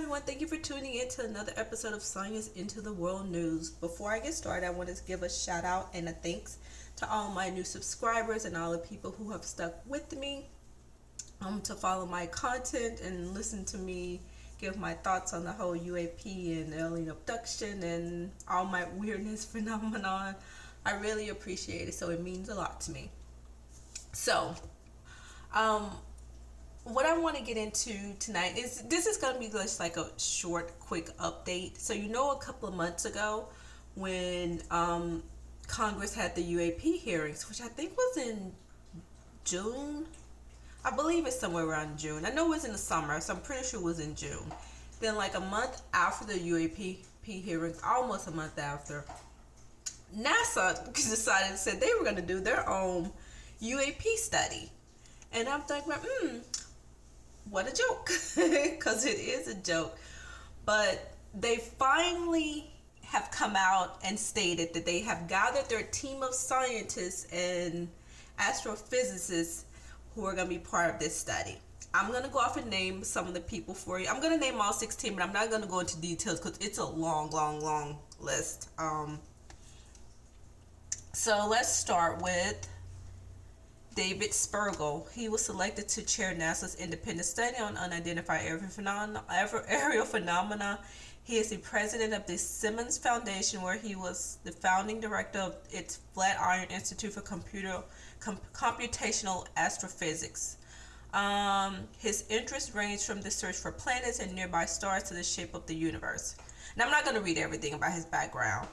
everyone, thank you for tuning in to another episode of Science into the World News. Before I get started, I want to give a shout out and a thanks to all my new subscribers and all the people who have stuck with me to follow my content and listen to me give my thoughts on the whole UAP and alien abduction and all my weirdness phenomenon. I really appreciate it, so it means a lot to me. So, um, what I want to get into tonight is this is going to be just like a short, quick update. So, a couple of months ago when Congress had the UAP hearings, which I think was in June. I believe it's somewhere around June. I know it was in the summer, so I'm pretty sure it was in June. Then, like a month after the UAP hearings, almost a month after, NASA decided to say they were going to do their own UAP study. And I'm thinking, what a joke, because it is a joke. But they finally have come out and stated that they have gathered their team of scientists and astrophysicists who are going to be part of this study. I'm going to go off and name some of the people for you. I'm going to name all 16, but I'm not going to go into details because it's a long list. So let's start with David Spergel. He was selected to chair NASA's independent study on unidentified aerial phenomena. He is the president of the Simmons Foundation, where he was the founding director of its Flatiron Institute for Computational Astrophysics. His interests range from the search for planets and nearby stars to the shape of the universe. Now, I'm not going to read everything about his background.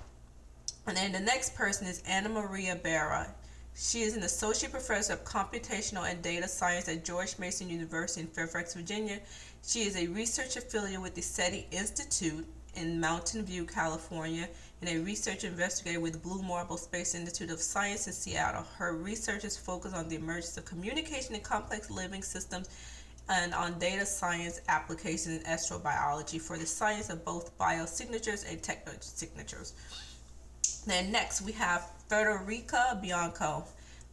And then the next person is Anna Maria Barra. She is an associate professor of computational and data science at George Mason University in Fairfax, Virginia. She is a research affiliate with the SETI Institute in Mountain View, California, and a research investigator with Blue Marble Space Institute of Science in Seattle. Her research is focused on the emergence of communication in complex living systems and on data science applications in astrobiology for the science of both biosignatures and technosignatures. Then next we have Federica Bianco,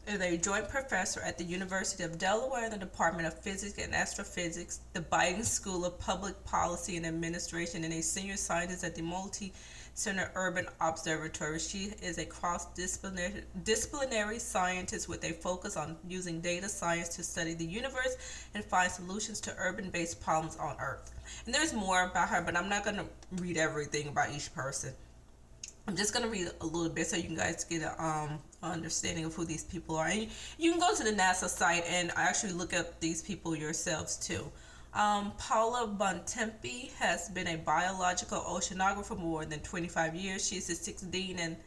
is a joint professor at the University of Delaware in the Department of Physics and Astrophysics, the Biden School of Public Policy and Administration, and a senior scientist at the Multi-Center Urban Observatory. She is a cross-disciplinary scientist with a focus on using data science to study the universe and find solutions to urban-based problems on Earth. And there's more about her, but I'm not going to read everything about each person. I'm just going to read a little bit so you guys get an understanding of who these people are. And you can go to the NASA site and actually look up these people yourselves too. Paula Bontempi has been a biological oceanographer for more than 25 years. She is the sixth dean and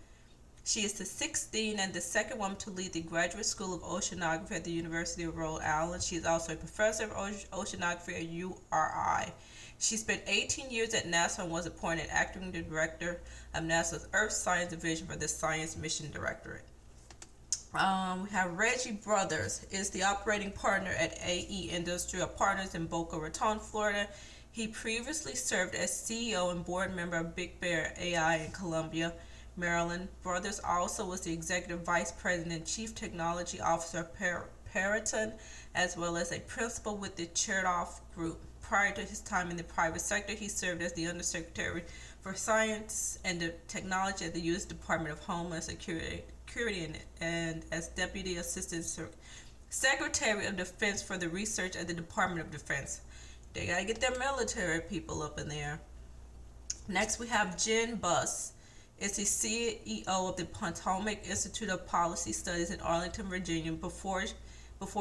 the second woman to lead the Graduate School of Oceanography at the University of Rhode Island. She is also a professor of oceanography at URI. She spent 18 years at NASA and was appointed acting director of NASA's Earth Science Division for the Science Mission Directorate. We have Reggie Brothers, is the operating partner at AE Industrial Partners in Boca Raton, Florida. He previously served as CEO and board member of Big Bear AI in Columbia, Maryland. Brothers also was the executive vice president and chief technology officer of Peraton, as well as a principal with the Chertoff Group. Prior to his time in the private sector, he served as the Undersecretary for Science and Technology at the U.S. Department of Homeland Security and as Deputy Assistant Secretary of Defense for the Research at the Department of Defense. They gotta get their military people up in there. Next, we have Jen Buss. Is the CEO of the Potomac Institute of Policy Studies in Arlington, Virginia. Before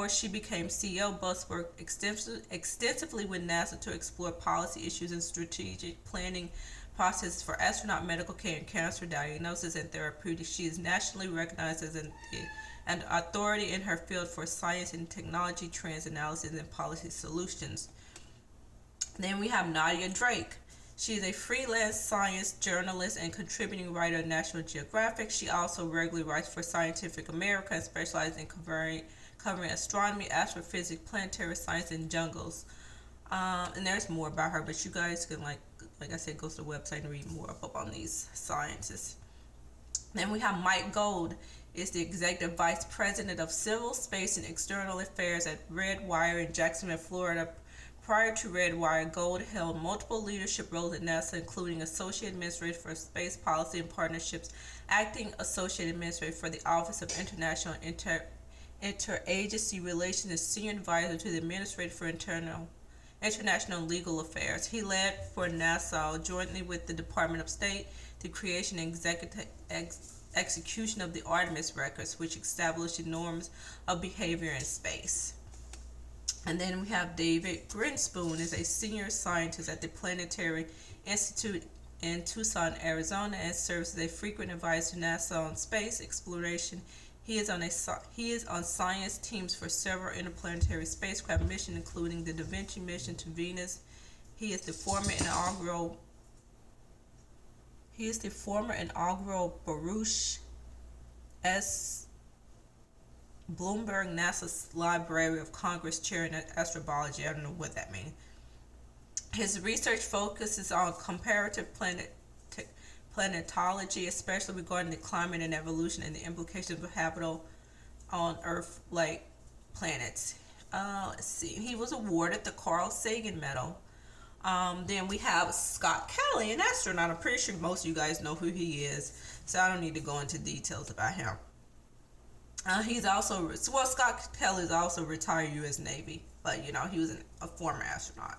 she became CEO, Buss worked extensively with NASA to explore policy issues and strategic planning processes for astronaut medical care and cancer diagnosis and therapeutics. She is nationally recognized as an authority in her field for science and technology trends analysis and policy solutions. Then we have Nadia Drake. She is a freelance science journalist and contributing writer at National Geographic. She also regularly writes for Scientific America and specializes in covering astronomy, astrophysics, planetary science, and jungles. And there's more about her, but you guys can, like I said, go to the website and read more up on these scientists. Then we have Mike Gold, is the Executive Vice President of Civil Space and External Affairs at Redwire in Jacksonville, Florida. prior to Redwire, Gold held multiple leadership roles at NASA, including Associate Administrator for Space Policy and Partnerships, Acting Associate Administrator for the Office of International Interagency Relations, and Senior Advisor to the Administrator for International Legal Affairs. He led for NASA, jointly with the Department of State, the creation and execution of the Artemis records, which established the norms of behavior in space. And then we have David Grinspoon, is a senior scientist at the Planetary Institute in Tucson, Arizona, and serves as a frequent advisor to NASA on space exploration. He is on science teams for several interplanetary spacecraft missions, including the Da Vinci mission to Venus. He is the former inaugural Baruch S. Blumberg NASA's Library of Congress chair in astrobiology. I don't know what that means. His research focuses on comparative planetology, especially regarding the climate and evolution and the implications of habitable on Earth-like planets. Let's see. He was awarded the Carl Sagan Medal. Then we have Scott Kelly, an astronaut. I'm pretty sure most of you guys know who he is, so I don't need to go into details about him. He's also, Scott Kelly is also retired U.S. Navy, but he was a former astronaut.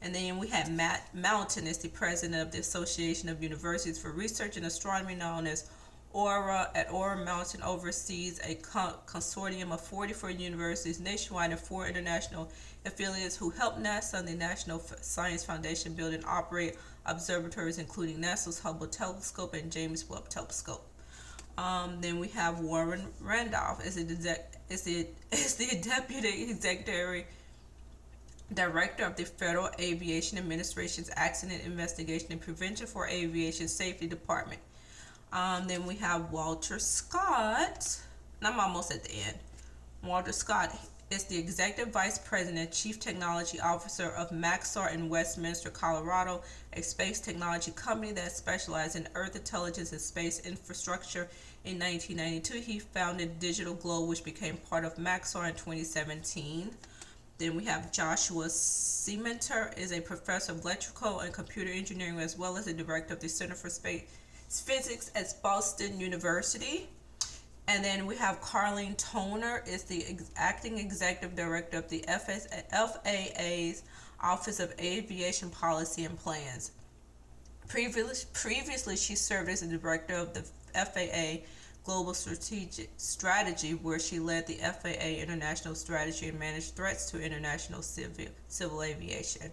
And then we have Matt Mountain, is the president of the Association of Universities for Research in Astronomy, known as AURA. At AURA, Mountain oversees a consortium of 44 universities nationwide and 4 international affiliates who help NASA and the National Science Foundation build and operate observatories, including NASA's Hubble Telescope and James Webb Telescope. Then we have Warren Randolph, is the Deputy Executive Director of the Federal Aviation Administration's Accident Investigation and Prevention for Aviation Safety Department. Then we have Walter Scott, and I'm almost at the end. Walter Scott is the Executive Vice President, Chief Technology Officer of Maxar in Westminster, Colorado, a space technology company that specializes in Earth intelligence and space infrastructure. In 1992, he founded Digital Globe, which became part of Maxar in 2017. Then we have Joshua Cementer, is a professor of electrical and computer engineering, as well as the director of the Center for Space Physics at Boston University. And then we have Carleen Toner, is the acting executive director of the FAA's Office of Aviation Policy and Plans. Previously, she served as the director of the FAA Global Strategy, where she led the FAA International Strategy and managed threats to international civil aviation.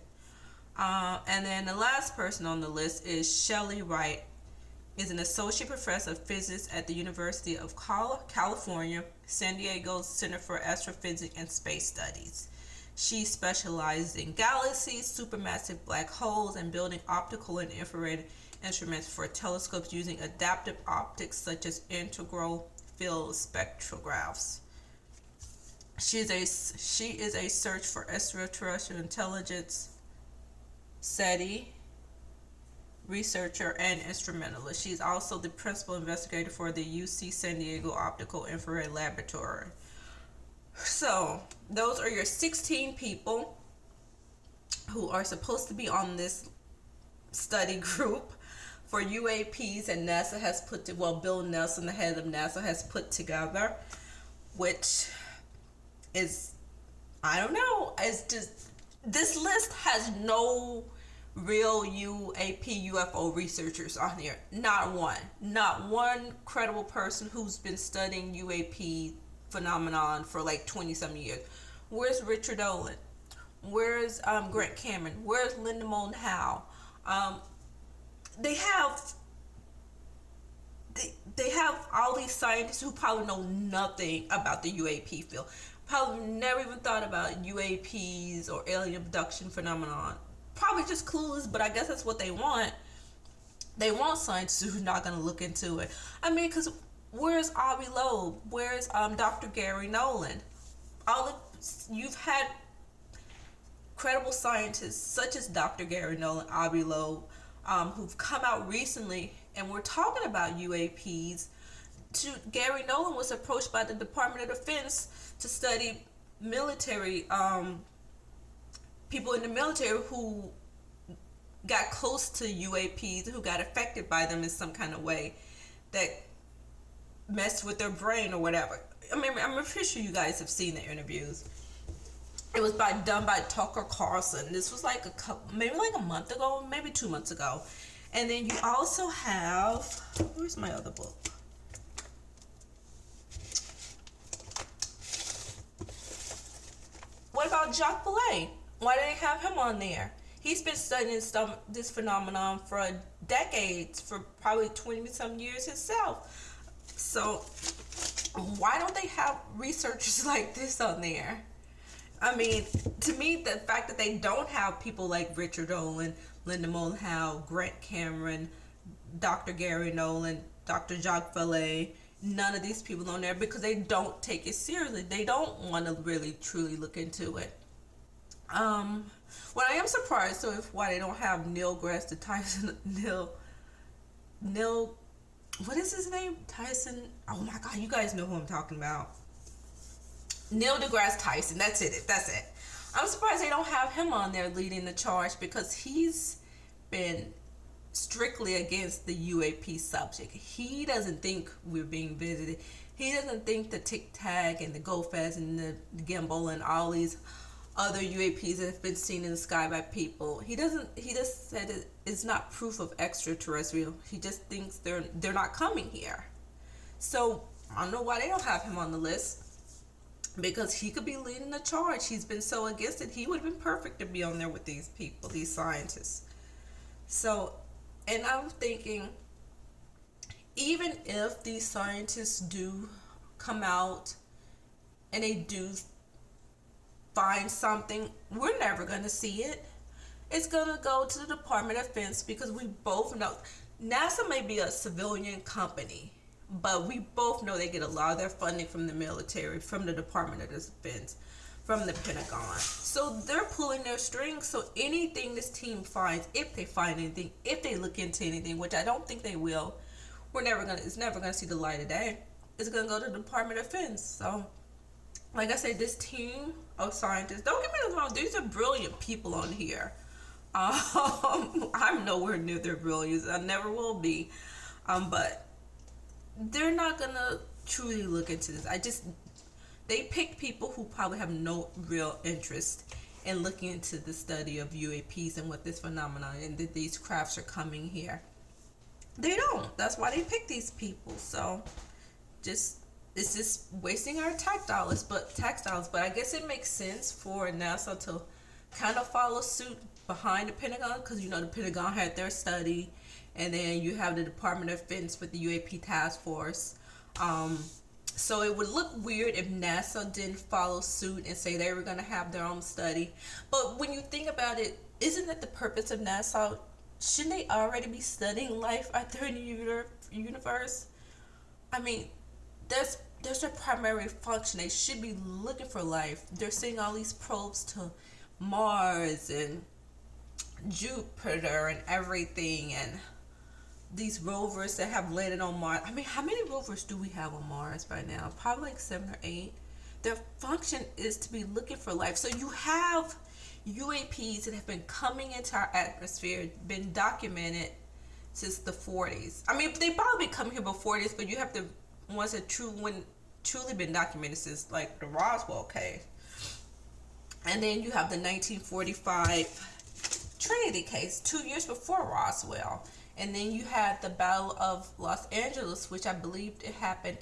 And then the last person on the list is Shelley Wright, is an associate professor of physics at the University of California, San Diego's Center for Astrophysics and Space Studies. She specializes in galaxies, supermassive black holes, and building optical and infrared instruments for telescopes using adaptive optics such as integral field spectrographs. She is a search for extraterrestrial intelligence SETI researcher and instrumentalist. She's also the principal investigator for the UC San Diego Optical Infrared Laboratory. So those are your 16 people who are supposed to be on this study group for UAPs, and NASA has Bill Nelson, the head of NASA, has put together, which is, I don't know, it's just, this list has no real UAP UFO researchers on here. Not one credible person who's been studying UAP phenomenon for like 20-some years. Where's Richard Olin? Where's Grant Cameron? Where's Linda Moulton Howe? They have all these scientists who probably know nothing about the UAP field. Probably never even thought about UAPs or alien abduction phenomenon. Probably just clueless, but I guess that's what they want. They want scientists who are not going to look into it. I mean, because where's Avi Loeb? Where's Dr. Gary Nolan? You've had credible scientists such as Dr. Gary Nolan, Avi Loeb, who've come out recently, and we're talking about UAPs. Gary Nolan was approached by the Department of Defense to study military people in the military who got close to UAPs, who got affected by them in some kind of way that messed with their brain or whatever. I mean, I'm pretty sure you guys have seen the interviews. It was done by Tucker Carlson. This was like maybe like a month ago, maybe 2 months ago. And then you also have, where's my other book? What about Jacques Vallée? Why do they have him on there? He's been studying this phenomenon for decades, for probably 20-some years himself. So why don't they have researchers like this on there? I mean, to me, the fact that they don't have people like Richard Olin, Linda Moulin, Grant Cameron, Dr. Gary Nolan, Dr. Jacques Vallée, none of these people on there, because they don't take it seriously. They don't want to really truly look into it. What I am surprised so if why they don't have Neil deGrasse Tyson, Neil, what is his name? Tyson. Oh my God, you guys know who I'm talking about. Neil deGrasse Tyson. That's it. I'm surprised they don't have him on there leading the charge, because he's been strictly against the UAP subject. He doesn't think we're being visited. He doesn't think the Tic Tac and the GoFast and the Gimbal and all these other UAPs that have been seen in the sky by people. He just said it's not proof of extraterrestrial. He just thinks they're not coming here. So I don't know why they don't have him on the list, because he could be leading the charge. He's been so against it. He would have been perfect to be on there with these people, these scientists. So, and I'm thinking, even if these scientists do come out and they do find something, we're never going to see it. It's going to go to the Department of Defense, because we both know NASA may be a civilian company, but we both know they get a lot of their funding from the military, from the Department of Defense, from the Pentagon. So they're pulling their strings. So anything this team finds, if they find anything, if they look into anything, which I don't think they will, it's never gonna see the light of day. It's gonna go to the Department of Defense. So, like I said, this team of scientists, don't get me wrong, these are brilliant people on here. I'm nowhere near their brilliance. I never will be. But they're not gonna truly look into this. They pick people who probably have no real interest in looking into the study of UAPs and what this phenomenon and that these crafts are coming here. They don't. That's why they pick these people. So it's just wasting our tax dollars. But I guess it makes sense for NASA to kind of follow suit behind the Pentagon, because the Pentagon had their study, and then you have the Department of Defense with the UAP task force. So it would look weird if NASA didn't follow suit and say they were going to have their own study. But when you think about it, isn't that the purpose of NASA? Shouldn't they already be studying life out there in the universe? I mean, that's their primary function. They should be looking for life. They're sending all these probes to Mars and Jupiter and everything, and these rovers that have landed on Mars. I mean, how many rovers do we have on Mars by now? Probably like 7 or 8. Their function is to be looking for life. So you have UAPs that have been coming into our atmosphere, been documented since the 40s. I mean, they probably come here before this, but you have the ones that truly been documented since like the Roswell case. And then you have the 1945 Trinity case, 2 years before Roswell. And then you had the Battle of Los Angeles, which I believe it happened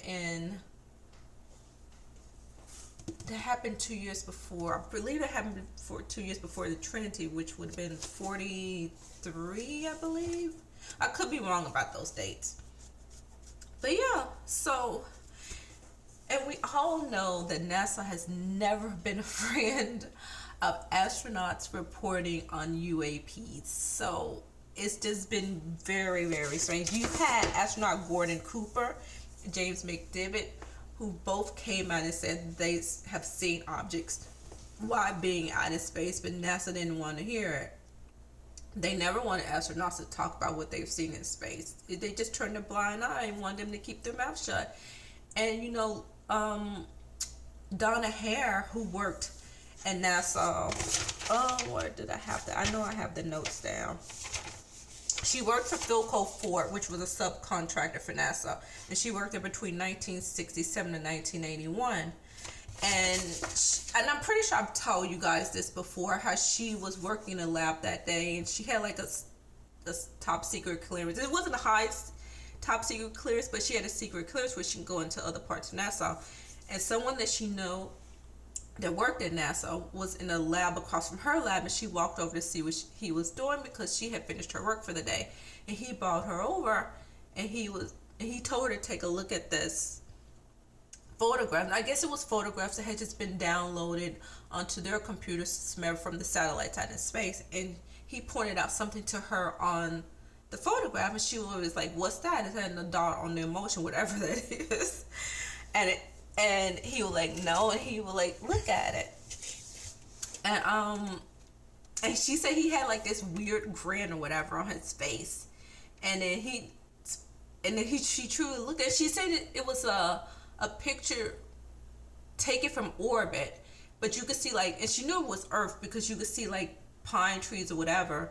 2 years before. I believe it happened 2 years before the Trinity, which would have been 43, I believe. I could be wrong about those dates. But yeah, so, and we all know that NASA has never been a friend of astronauts reporting on UAPs. So it's just been very, very strange. You've had astronaut Gordon Cooper, James McDivitt, who both came out and said they have seen objects while being out in space, but NASA didn't want to hear it. They never wanted astronauts to talk about what they've seen in space. They just turned a blind eye and wanted them to keep their mouth shut. And Donna Hare, who worked And NASA, oh, where did I have that? I know I have the notes down. She worked for Philco Ford, which was a subcontractor for NASA, and she worked there between 1967 and 1981. And I'm pretty sure I've told you guys this before, how she was working in a lab that day, and she had like a top secret clearance. It wasn't a high top secret clearance, but she had a secret clearance where she can go into other parts of NASA. And someone that she knew that worked at NASA was in a lab across from her lab, and she walked over to see what he was doing because she had finished her work for the day. And he brought her over, and he told her to take a look at this photograph. And I guess it was photographs that had just been downloaded onto their computer system from the satellites out in space. And he pointed out something to her on the photograph, and she was like, "What's that?" It had a dot on the emotion, whatever that is. And he was like, "No," and he was like, "Look at it." And she said he had like this weird grin or whatever on his face, and then she truly looked at it. She said it was a picture taken from orbit, but you could see like, and she knew it was Earth because you could see like pine trees or whatever.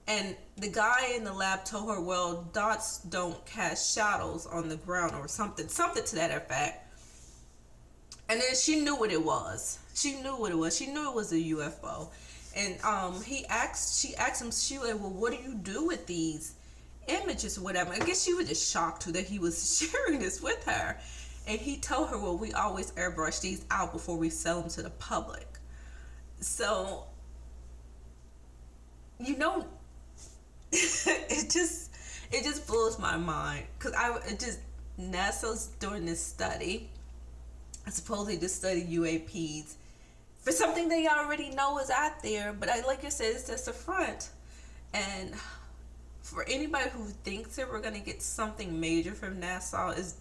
And the guy in the lab told her, "Well, dots don't cast shadows on the ground," or something to that effect. And then she knew what it was. She knew it was a UFO. And she asked him, she was like, "Well, what do you do with these images or whatever?" I guess she was just shocked too that he was sharing this with her. And he told her, "Well, we always airbrush these out before we sell them to the public." So, it just blows my mind, because NASA's doing this study, supposedly to study UAPs for something they already know is out there, but like I said, it's just a front. And for anybody who thinks that we're gonna get something major from NASA,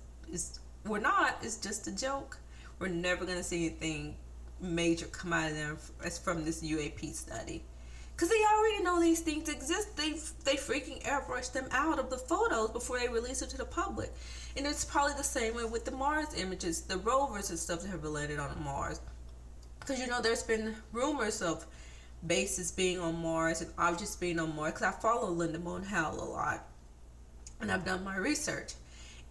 we're not. It's just a joke. We're never gonna see anything major come out of them as from this UAP study, because they already know these things exist. They freaking airbrush them out of the photos before they release it to the public. And it's probably the same way with the Mars images, the rovers and stuff that have landed on Mars. Because there's been rumors of bases being on Mars and objects being on Mars. Because I follow Linda Moon Howell a lot, and I've done my research.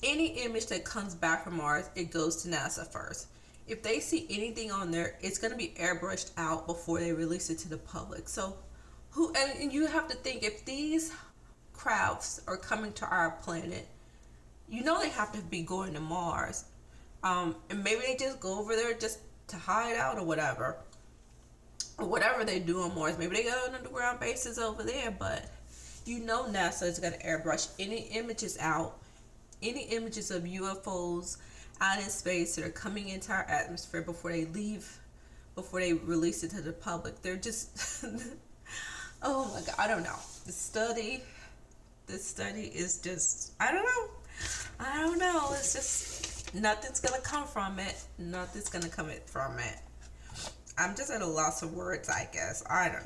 Any image that comes back from Mars, it goes to NASA first. If they see anything on there, it's going to be airbrushed out before they release it to the public. So and you have to think, if these crafts are coming to our planet, they have to be going to Mars. And maybe they just go over there just to hide out or whatever. Or whatever they do on Mars. Maybe they got underground bases over there, but NASA is going to airbrush any images out. Any images of UFOs out in space that are coming into our atmosphere before they release it to the public. They're just oh my God, I don't know. This study is just, I don't know. It's just, nothing's gonna come from it. I'm just at a loss of words, I guess. I don't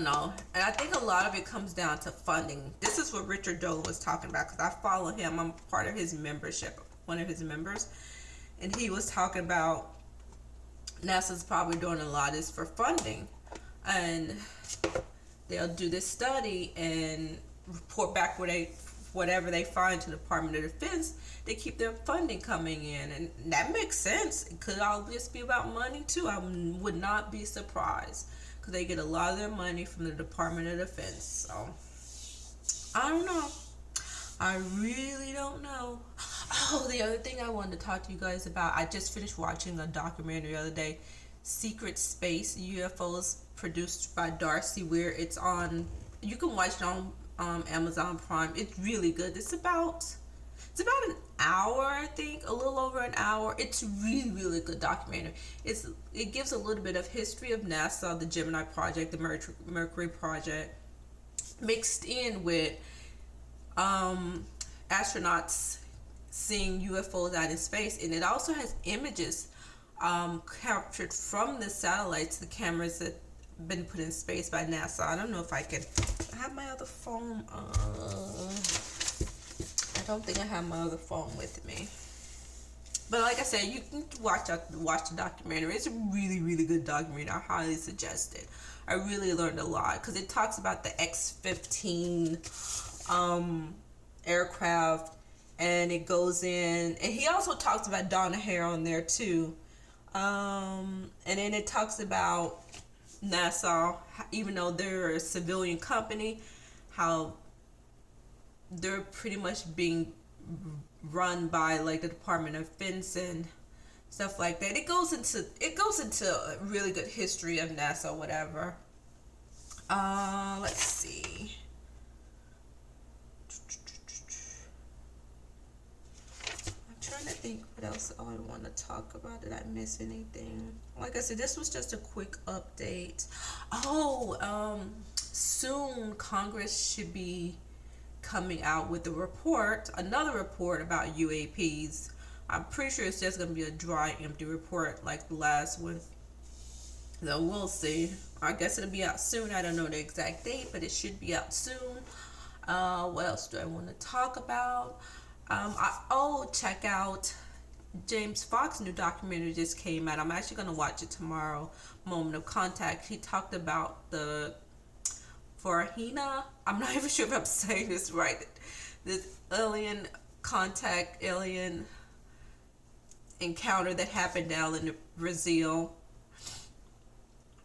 know. And I think a lot of it comes down to funding. This is what Richard Dolan was talking about, because I follow him. I'm part of his membership, one of his members. And he was talking about NASA's probably doing a lot of this for funding. And they'll do this study and report back whatever they find to the Department of Defense. They keep their funding coming in, and that makes sense. It could all just be about money too. I would not be surprised, because they get a lot of their money from the Department of Defense. So I don't know. I really don't know. Oh, the other thing I wanted to talk to you guys about, I just finished watching a documentary the other day, Secret Space UFOs, produced by Darcy Weir. It's on, you can watch it on Amazon Prime. It's really good. It's about an hour, I think, a little over an hour. It's really, really good documentary. It gives a little bit of history of NASA, the Gemini project, the Mercury project, mixed in with astronauts seeing UFOs out in space. And it also has images captured from the satellites, the cameras that been put in space by NASA. I don't know if I have my other phone. I don't think I have my other phone with me. But like I said, you can watch the documentary. It's a really really good documentary. I highly suggest it. I really learned a lot because it talks about the X-15 aircraft, and it goes in, and he also talks about Donna Hare on there too. And then it talks about NASA, even though they're a civilian company, how they're pretty much being run by like the Department of Defense and stuff like that. It goes into a really good history of NASA, whatever. Let's see. I'm trying to think what else I want to talk about. Did I miss anything? Like I said, this was just a quick update. Soon Congress should be coming out with another report about UAPs. I'm pretty sure it's just going to be a dry, empty report like the last one. So we'll see. I guess it'll be out soon. I don't know the exact date, but it should be out soon. What else do I want to talk about? Check out James Fox's new documentary just came out. I'm actually going to watch it tomorrow. Moment of Contact. He talked about the Farhina. I'm not even sure if I'm saying this right. This alien encounter that happened down in Brazil.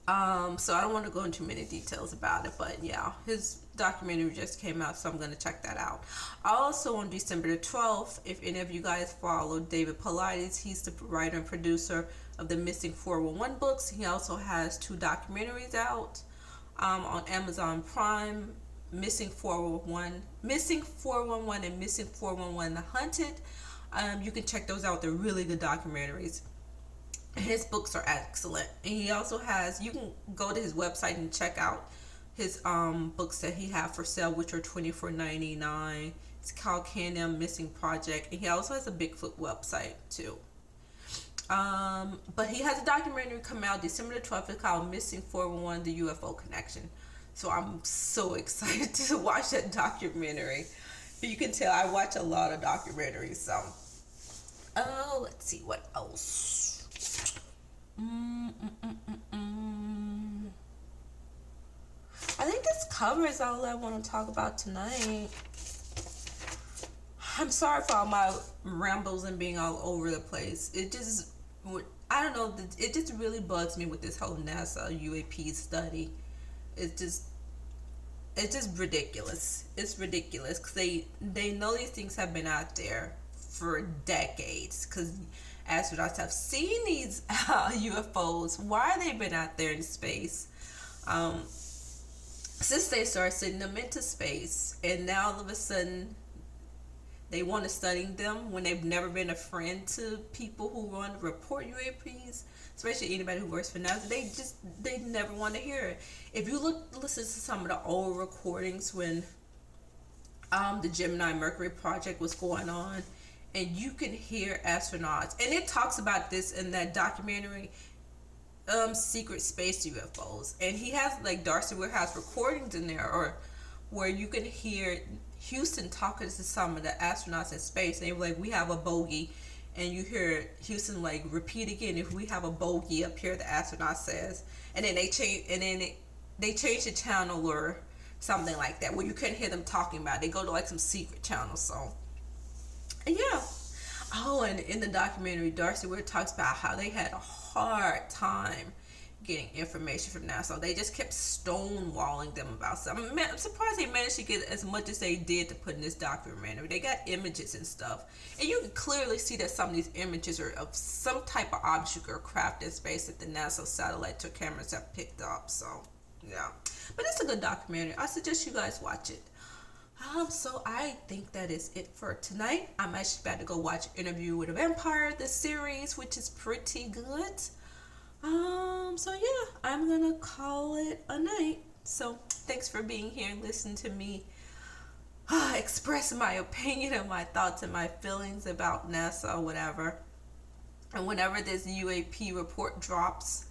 So I don't want to go into many details about it, but yeah, his documentary just came out, so I'm going to check that out. Also on December the 12th, if any of you guys follow David Paulides, he's the writer and producer of the Missing 411 books. He also has 2 documentaries out on Amazon Prime, Missing 411 and Missing 411 The Hunted. You can check those out. They're really good documentaries. His books are excellent. And he also has, you can go to his website and check out his books that he have for sale, which are $24.99. It's called Can-Am Missing Project. And he also has a Bigfoot website too. But he has a documentary come out December the 12th. It's called Missing 411, The UFO Connection. So I'm so excited to watch that documentary. But you can tell I watch a lot of documentaries. So, let's see what else. I think this covers all I want to talk about tonight. I'm sorry for all my rambles and being all over the place. I don't know, it just really bugs me with this whole NASA UAP study. It's just ridiculous. It's ridiculous because they know these things have been out there for decades, because astronauts have seen these UFOs. Why they've been out there in space since they started sending them into space, and now all of a sudden they want to study them when they've never been a friend to people who want to report UAPs, especially anybody who works for NASA. They never want to hear it. If you listen to some of the old recordings when the Gemini Mercury project was going on, and you can hear astronauts, and it talks about this in that documentary, Secret Space UFOs, and he has, like, Darcy Weir has recordings in there, or where you can hear Houston talking to some of the astronauts in space, and they were like, we have a bogey, and you hear Houston like repeat again, if we have a bogey up here, the astronaut says, and then they change the channel or something like that, where you couldn't hear them talking about it. They go to like some secret channel. So yeah. And in the documentary, Darcy Weir talks about how they had a hard time getting information from NASA. They just kept stonewalling them about something. I'm surprised they managed to get as much as they did to put in this documentary. They got images and stuff, and you can clearly see that some of these images are of some type of object or craft in space that the NASA satellite took cameras have picked up. So yeah, but it's a good documentary. I suggest you guys watch it. So I think that is it for tonight. I'm actually about to go watch Interview with a Vampire, the series, which is pretty good. So yeah, I'm gonna call it a night. So thanks for being here and listening to me express my opinion and my thoughts and my feelings about NASA or whatever. And whenever this UAP report drops,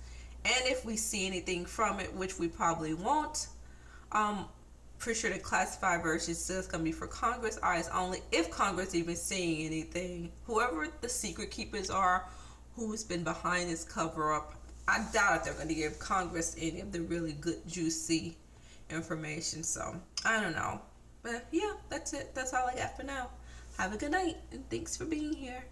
and if we see anything from it, which we probably won't, pretty sure the classified version says it's gonna be for Congress eyes only, if Congress even seeing anything. Whoever the secret keepers are, who's been behind this cover up, I doubt if they're gonna give Congress any of the really good juicy information. So I don't know, but yeah, that's it. That's all I got for now. Have a good night, and thanks for being here.